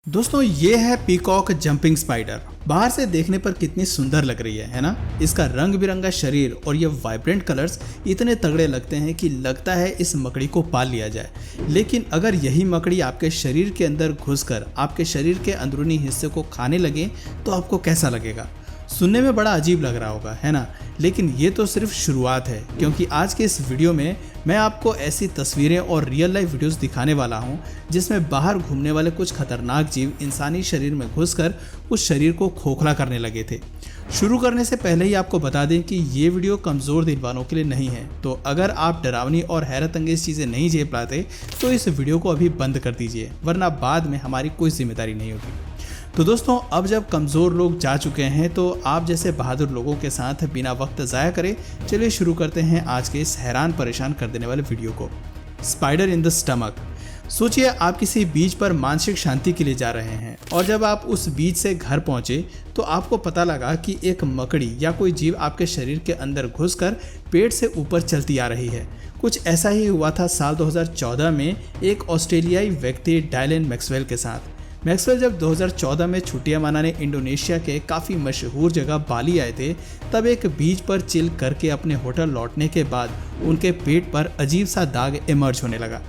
दोस्तों ये है पीकॉक जंपिंग स्पाइडर। बाहर से देखने पर कितनी सुंदर लग रही है ना। इसका रंग बिरंगा शरीर और ये वाइब्रेंट कलर्स इतने तगड़े लगते हैं कि लगता है इस मकड़ी को पाल लिया जाए। लेकिन अगर यही मकड़ी आपके शरीर के अंदर घुसकर आपके शरीर के अंदरूनी हिस्से को खाने लगे तो आपको कैसा लगेगा? सुनने में बड़ा अजीब लग रहा होगा, है ना? लेकिन ये तो सिर्फ शुरुआत है, क्योंकि आज के इस वीडियो में मैं आपको ऐसी तस्वीरें और रियल लाइफ वीडियोस दिखाने वाला हूँ जिसमें बाहर घूमने वाले कुछ खतरनाक जीव इंसानी शरीर में घुसकर उस शरीर को खोखला करने लगे थे। शुरू करने से पहले ही आपको बता दें कि ये वीडियो कमज़ोर दिल वालों के लिए नहीं है, तो अगर आप डरावनी और हैरत अंगेज चीज़ें नहीं झेल पाते तो इस वीडियो को अभी बंद कर दीजिए, वरना बाद में हमारी कोई जिम्मेदारी नहीं होगी। तो दोस्तों, अब जब कमज़ोर लोग जा चुके हैं तो आप जैसे बहादुर लोगों के साथ बिना वक्त ज़ाया करे चलिए शुरू करते हैं आज के इस हैरान परेशान कर देने वाले वीडियो को। Spider in the stomach. सोचिए आप किसी बीच पर मानसिक शांति के लिए जा रहे हैं और जब आप उस बीच से घर पहुंचे तो आपको पता लगा कि एक मकड़ी या कोई जीव आपके शरीर के अंदर घुसकर पेट से ऊपर चलती आ रही है। कुछ ऐसा ही हुआ था साल 2014 में एक ऑस्ट्रेलियाई व्यक्ति डायलन मैक्सवेल के साथ। मैक्सवेल जब 2014 में छुट्टियां मनाने इंडोनेशिया के काफ़ी मशहूर जगह बाली आए थे, तब एक बीच पर चिल करके अपने होटल लौटने के बाद उनके पेट पर अजीब सा दाग इमर्ज होने लगा।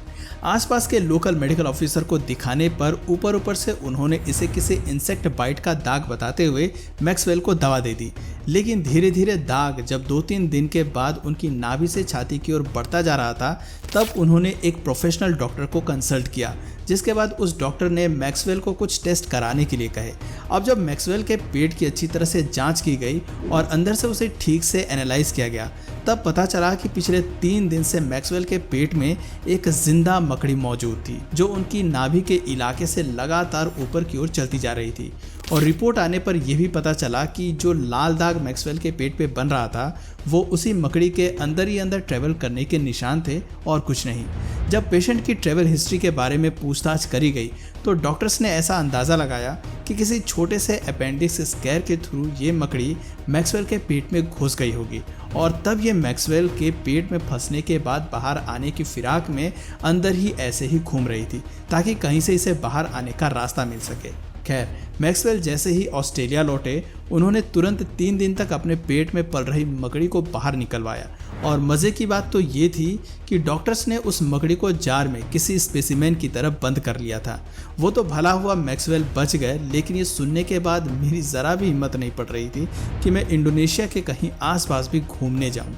आसपास के लोकल मेडिकल ऑफिसर को दिखाने पर ऊपर से उन्होंने इसे किसी इंसेक्ट बाइट का दाग बताते हुए मैक्सवेल को दवा दे दी। लेकिन धीरे धीरे दाग जब 2-3 दिन के बाद उनकी नाभि से छाती की ओर बढ़ता जा रहा था, तब उन्होंने एक प्रोफेशनल डॉक्टर को कंसल्ट किया, जिसके बाद उस डॉक्टर ने मैक्सवेल को कुछ टेस्ट कराने के लिए कहे। अब जब मैक्सवेल के पेट की अच्छी तरह से जांच की गई और अंदर से उसे ठीक से एनालाइज किया गया, तब पता चला कि पिछले 3 दिन से मैक्सवेल के पेट में एक जिंदा मकड़ी मौजूद थी, जो उनकी नाभि के इलाके से लगातार ऊपर की ओर चलती जा रही थी। और रिपोर्ट आने पर यह भी पता चला कि जो लाल दाग मैक्सवेल के पेट पे बन रहा था वो उसी मकड़ी के अंदर ही अंदर ट्रैवल करने के निशान थे और कुछ नहीं। जब पेशेंट की ट्रैवल हिस्ट्री के बारे में पूछताछ करी गई तो डॉक्टर्स ने ऐसा अंदाज़ा लगाया कि किसी छोटे से अपेंडिक्स स्कैर के थ्रू ये मकड़ी मैक्सवेल के पेट में घुस गई होगी और तब ये मैक्सवेल के पेट में फंसने के बाद बाहर आने की फिराक में अंदर ही ऐसे ही घूम रही थी ताकि कहीं से इसे बाहर आने का रास्ता मिल सके। खैर, मैक्सवेल जैसे ही ऑस्ट्रेलिया लौटे उन्होंने तुरंत 3 दिन तक अपने पेट में पल रही मकड़ी को बाहर निकलवाया। और मज़े की बात तो ये थी कि डॉक्टर्स ने उस मकड़ी को जार में किसी स्पेसिमेन की तरह बंद कर लिया था। वो तो भला हुआ मैक्सवेल बच गए, लेकिन ये सुनने के बाद मेरी ज़रा भी हिम्मत नहीं पड़ रही थी कि मैं इंडोनेशिया के कहीं आसपास भी घूमने जाऊँ।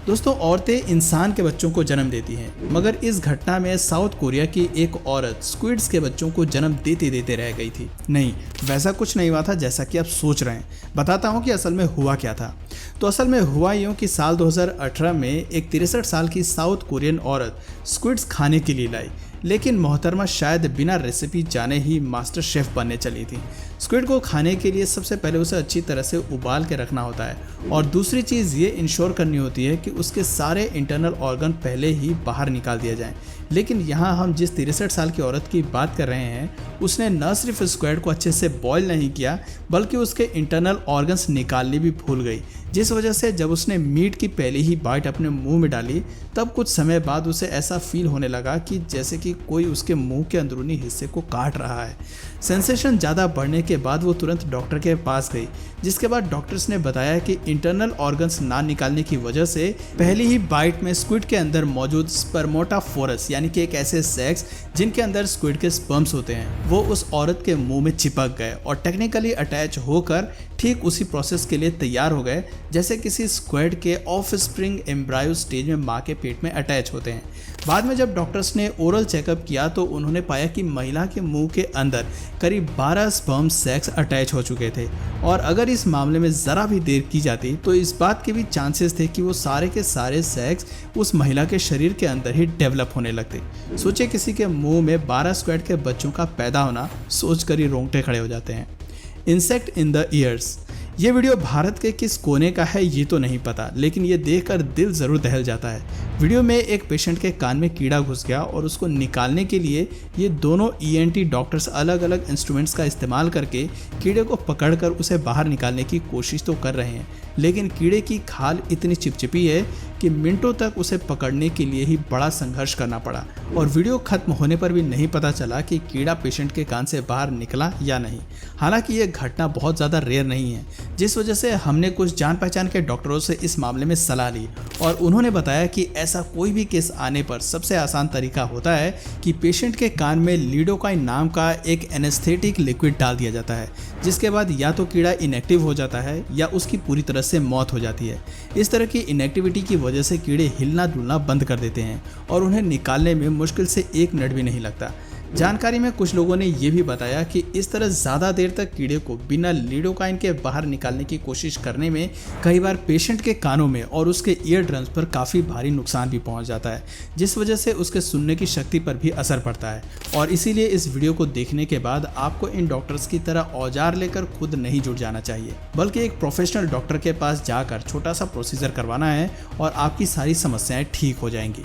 दोस्तों, औरतें इंसान के बच्चों को जन्म देती हैं, मगर इस घटना में साउथ कोरिया की एक औरत स्क्विड्स के बच्चों को जन्म देते देते रह गई थी। नहीं, वैसा कुछ नहीं हुआ था जैसा कि आप सोच रहे हैं। बताता हूँ कि असल में हुआ क्या था। तो असल में हुआ यूँ कि साल 2018 में एक 63 साल की साउथ कोरियन औरत स्क्विड्स खाने के लिए लाई, लेकिन मोहतरमा शायद बिना रेसिपी जाने ही मास्टर शेफ बनने चली थी। स्क्विड को खाने के लिए सबसे पहले उसे अच्छी तरह से उबाल के रखना होता है और दूसरी चीज़ ये इंश्योर करनी होती है कि उसके सारे इंटरनल ऑर्गन पहले ही बाहर निकाल दिया जाए। लेकिन यहाँ हम जिस 63 साल की औरत की बात कर रहे हैं, उसने न सिर्फ स्क्विड को अच्छे से बॉयल नहीं किया बल्कि उसके इंटरनल ऑर्गन्स निकालने भी भूल गई, जिस वजह से जब उसने मीट की पहली ही बाइट अपने मुंह में डाली तब कुछ समय बाद उसे ऐसा फील होने लगा कि जैसे कि कोई उसके मुंह के अंदरूनी हिस्से को काट रहा है। सेंसेशन ज़्यादा बढ़ने के बाद वो तुरंत डॉक्टर के पास गई, जिसके बाद डॉक्टर्स ने बताया कि इंटरनल ऑर्गन्स ना निकालने की वजह से पहली ही बाइट में स्क्विड के अंदर मौजूद स्पर्मेटोफोरस यानी कि एक ऐसे सेक्स जिनके अंदर स्क्विड के स्पर्म्स होते हैं, वो उस औरत के मुंह में चिपक गए और टेक्निकली अटैच होकर ठीक उसी प्रोसेस के लिए तैयार हो गए जैसे किसी स्क्विड के ऑफ स्प्रिंग एम्ब्रायो स्टेज में माँ के पेट में अटैच होते हैं। बाद में जब डॉक्टर्स ने ओरल चेकअप किया तो उन्होंने पाया कि महिला के मुंह के अंदर करीब 12 स्पर्म सेक्स अटैच हो चुके थे और अगर इस मामले में ज़रा भी देर की जाती तो इस बात के भी चांसेस थे कि वो सारे के सारे सेक्स उस महिला के शरीर के अंदर ही डेवलप होने लगते। सोचिए किसी के मुंह में 12 स्क्विड के बच्चों का पैदा होना, सोचकर ही रोंगटे खड़े हो जाते हैं। Insect in the years. ये वीडियो भारत के किस कोने का है ये तो नहीं पता, लेकिन ये देखकर दिल जरूर दहल जाता है। वीडियो में एक पेशेंट के कान में कीड़ा घुस गया और उसको निकालने के लिए ये दोनों ENT डॉक्टर्स अलग अलग इंस्ट्रूमेंट्स का इस्तेमाल करके कीड़े को पकड़कर उसे बाहर निकालने की कोशिश तो कर रहे हैं, लेकिन कीड़े की खाल इतनी चिपचिपी है कि मिनटों तक उसे पकड़ने के लिए ही बड़ा संघर्ष करना पड़ा और वीडियो खत्म होने पर भी नहीं पता चला कि कीड़ा पेशेंट के कान से बाहर निकला या नहीं। हालांकि ये घटना बहुत ज़्यादा रेयर नहीं है, जिस वजह से हमने कुछ जान पहचान के डॉक्टरों से इस मामले में सलाह ली और उन्होंने बताया कि ऐसा कोई भी केस आने पर सबसे आसान तरीका होता है कि पेशेंट के कान में लिडोकाइन नाम का एक एनेस्थेटिक लिक्विड डाल दिया जाता है, जिसके बाद या तो कीड़ा इनएक्टिव हो जाता है या उसकी पूरी तरह से मौत हो जाती है। इस तरह की इनएक्टिविटी की वजह से कीड़े हिलना डुलना बंद कर देते हैं और उन्हें निकालने में मुश्किल से 1 मिनट भी नहीं लगता। जानकारी में कुछ लोगों ने यह भी बताया कि इस तरह ज़्यादा देर तक कीड़े को बिना लिडोकाइन के बाहर निकालने की कोशिश करने में कई बार पेशेंट के कानों में और उसके ईयर ड्रम्स पर काफ़ी भारी नुकसान भी पहुंच जाता है, जिस वजह से उसके सुनने की शक्ति पर भी असर पड़ता है। और इसीलिए इस वीडियो को देखने के बाद आपको इन डॉक्टर्स की तरह औजार लेकर खुद नहीं जुट जाना चाहिए, बल्कि एक प्रोफेशनल डॉक्टर के पास जाकर छोटा सा प्रोसीजर करवाना है और आपकी सारी समस्याएं ठीक हो जाएंगी।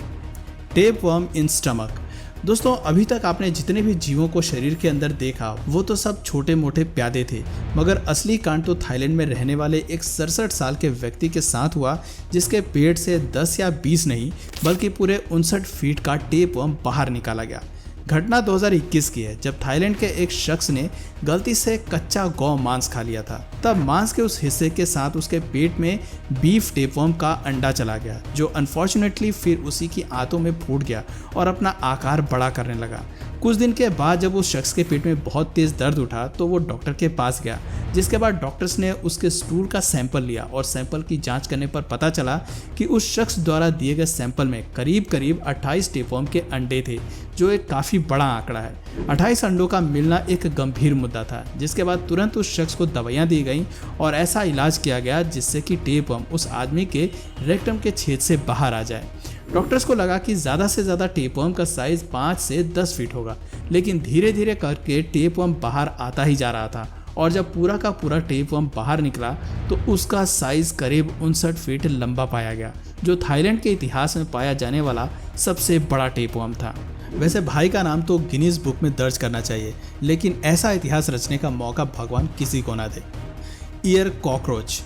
Tapeworm in stomach. दोस्तों, अभी तक आपने जितने भी जीवों को शरीर के अंदर देखा वो तो सब छोटे मोटे प्यादे थे, मगर असली कांड तो थाईलैंड में रहने वाले एक 67 साल के व्यक्ति के साथ हुआ, जिसके पेट से 10 या 20 नहीं बल्कि पूरे 59 फीट का टेपवर्म बाहर निकाला गया। घटना 2021 की है, जब थाईलैंड के एक शख्स ने गलती से कच्चा गौ मांस खा लिया था। तब मांस के उस हिस्से के साथ उसके पेट में बीफ टेपवर्म का अंडा चला गया, जो अनफॉर्चुनेटली फिर उसी की आंतों में फूट गया और अपना आकार बड़ा करने लगा। कुछ दिन के बाद जब उस शख्स के पेट में बहुत तेज दर्द उठा तो वो डॉक्टर के पास गया, जिसके बाद डॉक्टर्स ने उसके स्टूल का सैंपल लिया और सैंपल की जांच करने पर पता चला कि उस शख्स द्वारा दिए गए सैंपल में करीब 28 टेपवर्म के अंडे थे, जो एक काफ़ी बड़ा आंकड़ा है। 28 अंडों का मिलना एक गंभीर मुद्दा था, जिसके बाद तुरंत उस शख्स को दवाइयाँ दी गई और ऐसा इलाज किया गया जिससे कि टेपवर्म उस आदमी के रेक्टम के छेद से बाहर आ जाए। डॉक्टर्स को लगा कि ज़्यादा से ज़्यादा टेपवर्म का साइज़ 5 से 10 फीट होगा, लेकिन धीरे धीरे करके टेपवर्म बाहर आता ही जा रहा था और जब पूरा का पूरा टेपवर्म बाहर निकला तो उसका साइज़ करीब 59 फीट लंबा पाया गया, जो थाईलैंड के इतिहास में पाया जाने वाला सबसे बड़ा टेपवर्म था। वैसे भाई का नाम तो गिनीज बुक में दर्ज करना चाहिए, लेकिन ऐसा इतिहास रचने का मौका भगवान किसी को ना दे। Year cockroach.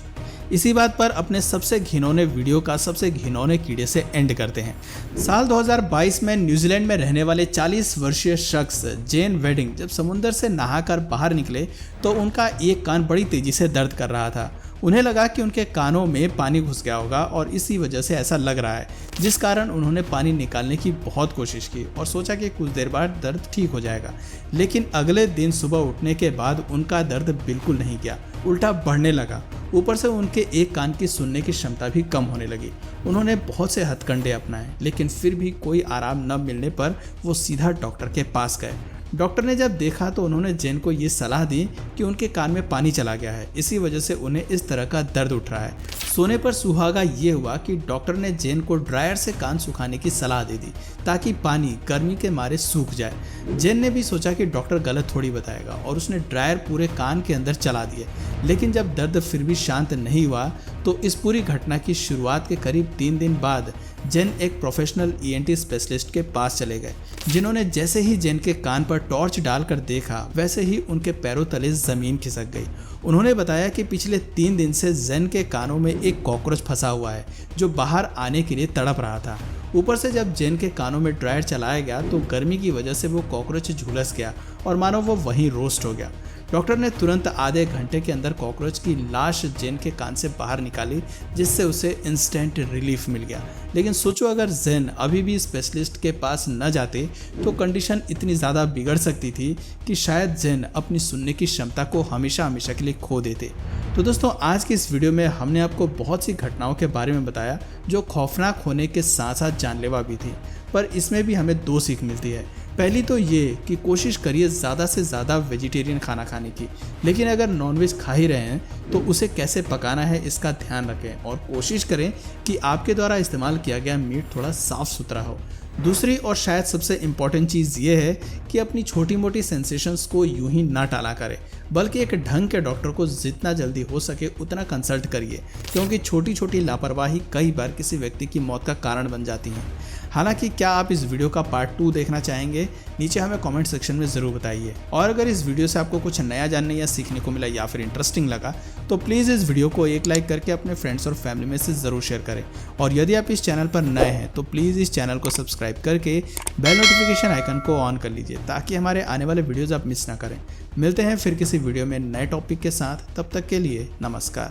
इसी बात पर अपने सबसे घिनौने वीडियो का सबसे घिनौने कीड़े से एंड करते हैं। साल 2022 में न्यूजीलैंड में रहने वाले 40 वर्षीय शख्स जेन वेडिंग जब समुद्र से नहाकर बाहर निकले तो उनका एक कान बड़ी तेजी से दर्द कर रहा था। उन्हें लगा कि उनके कानों में पानी घुस गया होगा और इसी वजह से ऐसा लग रहा है, जिस कारण उन्होंने पानी निकालने की बहुत कोशिश की और सोचा कि कुछ देर बाद दर्द ठीक हो जाएगा। लेकिन अगले दिन सुबह उठने के बाद उनका दर्द बिल्कुल नहीं गया, उल्टा बढ़ने लगा। ऊपर से उनके एक कान की सुनने की क्षमता भी कम होने लगी। उन्होंने बहुत से हथकंडे अपनाए, लेकिन फिर भी कोई आराम न मिलने पर वो सीधा डॉक्टर के पास गए। डॉक्टर ने जब देखा तो उन्होंने जेन को ये सलाह दी कि उनके कान में पानी चला गया है, इसी वजह से उन्हें इस तरह का दर्द उठ रहा है। सोने पर सुहागा ये हुआ कि डॉक्टर ने जेन को ड्रायर से कान सुखाने की सलाह दे दी ताकि पानी गर्मी के मारे सूख जाए। जेन ने भी सोचा कि डॉक्टर गलत थोड़ी बताएगा और उसने ड्रायर पूरे कान के अंदर चला दिए, लेकिन जब दर्द फिर भी शांत नहीं हुआ तो इस पूरी घटना की शुरुआत के करीब 3 दिन बाद जेन एक प्रोफेशनल ENT स्पेशलिस्ट के पास चले गए, जिन्होंने जैसे ही जेन के कान पर टॉर्च डालकर देखा वैसे ही उनके पैरों तले जमीन खिसक गई। उन्होंने बताया कि पिछले 3 दिन से जेन के कानों में एक कॉकरोच फंसा हुआ है जो बाहर आने के लिए तड़प रहा था। ऊपर से जब जेन के कानों में ड्रायर चलाया गया तो गर्मी की वजह से वो कॉकरोच झुलस गया और मानो वो वहीं रोस्ट हो गया। डॉक्टर ने तुरंत आधे घंटे के अंदर कॉकरोच की लाश जेन के कान से बाहर निकाली, जिससे उसे इंस्टेंट रिलीफ मिल गया। लेकिन सोचो अगर जेन अभी भी स्पेशलिस्ट के पास न जाते तो कंडीशन इतनी ज़्यादा बिगड़ सकती थी कि शायद जेन अपनी सुनने की क्षमता को हमेशा हमेशा के लिए खो देते। तो दोस्तों, आज की इस वीडियो में हमने आपको बहुत सी घटनाओं के बारे में बताया जो खौफनाक होने के साथ साथ जानलेवा भी थी, पर इसमें भी हमें 2 सीख मिलती है। पहली तो ये कि कोशिश करिए ज़्यादा से ज़्यादा वेजिटेरियन खाना खाने की, लेकिन अगर नॉनवेज खा ही रहे हैं तो उसे कैसे पकाना है इसका ध्यान रखें और कोशिश करें कि आपके द्वारा इस्तेमाल किया गया मीट थोड़ा साफ़ सुथरा हो। दूसरी और शायद सबसे इम्पॉर्टेंट चीज़ ये है कि अपनी छोटी मोटी सेंसेशंस को यूं ही ना टाला करें, बल्कि एक ढंग के डॉक्टर को जितना जल्दी हो सके उतना कंसल्ट करिए, क्योंकि छोटी छोटी लापरवाही कई बार किसी व्यक्ति की मौत का कारण बन जाती हैं। हालांकि क्या आप इस वीडियो का पार्ट 2 देखना चाहेंगे? नीचे हमें कमेंट सेक्शन में ज़रूर बताइए। और अगर इस वीडियो से आपको कुछ नया जानने या सीखने को मिला या फिर इंटरेस्टिंग लगा तो प्लीज़ इस वीडियो को एक लाइक करके अपने फ्रेंड्स और फैमिली में से ज़रूर शेयर करें। और यदि आप इस चैनल पर नए हैं तो प्लीज़ इस चैनल को सब्सक्राइब करके बेल नोटिफिकेशन आइकन को ऑन कर लीजिए, ताकि हमारे आने वाले वीडियोज़ आप मिस ना करें। मिलते हैं फिर किसी वीडियो में नए टॉपिक के साथ, तब तक के लिए नमस्कार।